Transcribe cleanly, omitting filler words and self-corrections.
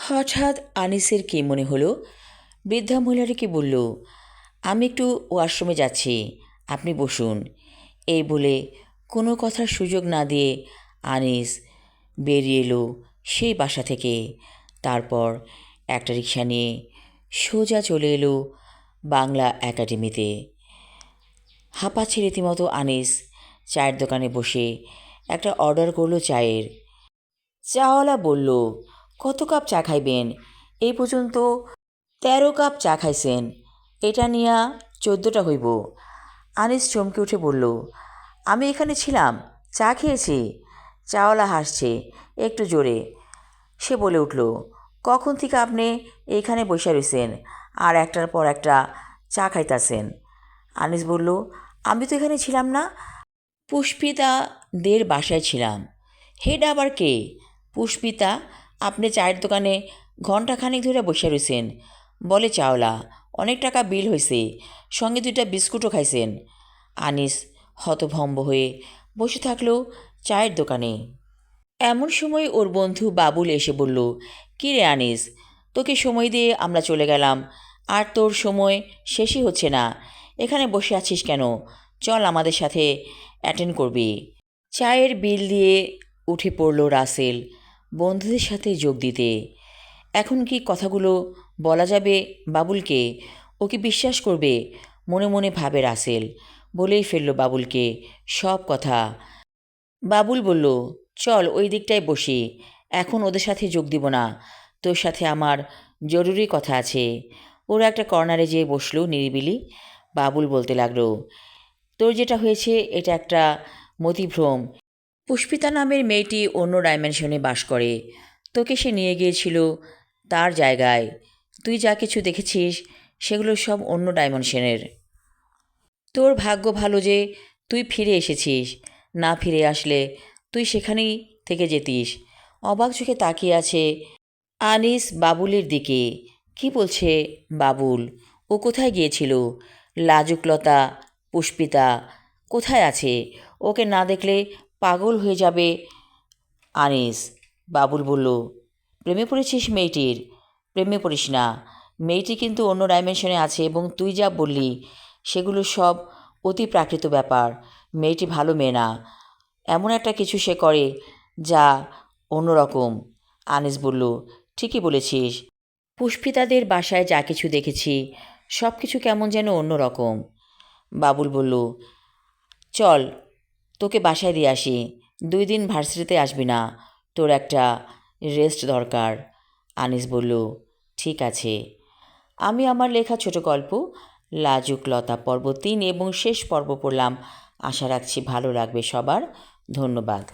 হঠাৎ আনিসের কী মনে হলো, বৃদ্ধা মহিলাটিকে বলল, আমি একটু ওয়াশরুমে যাচ্ছি, আপনি বসুন। এই বলে কোনো কথার সুযোগ না দিয়ে আনিস বেরিয়ে এলো সেই বাসা থেকে। তারপর একটা রিকশা নিয়ে সোজা চলে এলো বাংলা একাডেমিতে। হাঁপাচ্ছে রীতিমতো আনিস। চায়ের দোকানে বসে একটা অর্ডার করলো চায়ের। চাওয়ালা বলল, কত কাপ চা খাইবেন? এই পর্যন্ত 13 কাপ চা খাইছেন, এটা নিয়া 14টা হইব। আনিস চমকে উঠে বলল, আমি এখানে ছিলাম, চা খেয়েছি। চাওয়ালা হাসছে একটু জোরে। সে বলে উঠল, কখন থেকে আপনি এইখানে বসে রইছেন আর একটার পর একটা চা খাইতাছেন? আনিস বলল, আমি তো এখানে ছিলাম না, পুষ্পিতাদের বাসায় ছিলাম। হেড আবার কে? পুষ্পিতা? আপনি চায়ের দোকানে ঘণ্টাখানেক ধরে বসে রয়েছেন, বলে চাওলা। অনেক টাকা বিল হয়েছে, সঙ্গে 2টা বিস্কুটও খাইছেন। আনিস হতভম্ব হয়ে বসে থাকলো চায়ের দোকানে। এমন সময় ওর বন্ধু বাবুল এসে বলল, কী রে আনিস, তোকে সময় দিয়ে আমরা চলে গেলাম, আর তোর সময় শেষই হচ্ছে না, এখানে বসে আছিস কেন? চল আমাদের সাথে অ্যাটেন্ড করবি। চায়ের বিল দিয়ে উঠে পড়ল রাসেল বন্ধুদের সাথে যোগ দিতে। এখন কি কথাগুলো বলা যাবে বাবুলকে? ও কি বিশ্বাস করবে? মনে মনে ভাবে রাসেল। বলেই ফেলল বাবুলকে সব কথা। বাবুল বলল, চল ওই দিকটায় বসি, এখন ওদের সাথে যোগ দিব না, তোর সাথে আমার জরুরি কথা আছে। ওরা একটা কর্নারে যেয়ে বসলো নিরিবিলি। বাবুল বলতে লাগলো, তোর যেটা হয়েছে এটা একটা মতিভ্রম। পুষ্পিতা নামের মেয়েটি অন্য ডাইমেনশনে বাস করে, তোকে সে নিয়ে গিয়েছিল তার জায়গায়। তুই যা কিছু দেখেছিস সেগুলো সব অন্য ডাইমেনশনের। তোর ভাগ্য ভালো যে তুই ফিরে এসেছিস, না ফিরে আসলে তুই সেখানেই থেকে যেতিস। অবাক চোখে তাকিয়ে আছে আনিস বাবুলের দিকে। কি বলছে বাবুল? ও কোথায় গিয়েছিল? লাজুকলতা পুষ্পিতা কোথায় আছে? ওকে না দেখলে পাগল হয়ে যাবে আনিস। বাবুল বলল, প্রেমে পড়েছিস মেয়েটির? প্রেমে পড়িস না, মেয়েটি কিন্তু অন্য ডাইমেনশনে আছে, এবং তুই যা বললি সেগুলো সব অতি প্রাকৃত ব্যাপার। মেয়েটি ভালো মেয়ে না, এমন একটা কিছু সে করে যা অন্যরকম। আনিস বলল, ঠিকই বলেছিস, পুষ্পিতাদের বাসায় যা কিছু দেখেছি সব কিছু কেমন যেন অন্যরকম। বাবুল বলল, চল তোকে বাসায় দিয়ে আসি, 2 দিন ভার্সিটিতে আসবি না, তোর একটা রেস্ট দরকার। আনিস বলল, ঠিক আছে। আমি আমার লেখা ছোট গল্প লাজুক লতা পর্ব 3 এবং শেষ পর্ব পড়লাম। আশা রাখছি ভালো লাগবে সবার। ধন্যবাদ।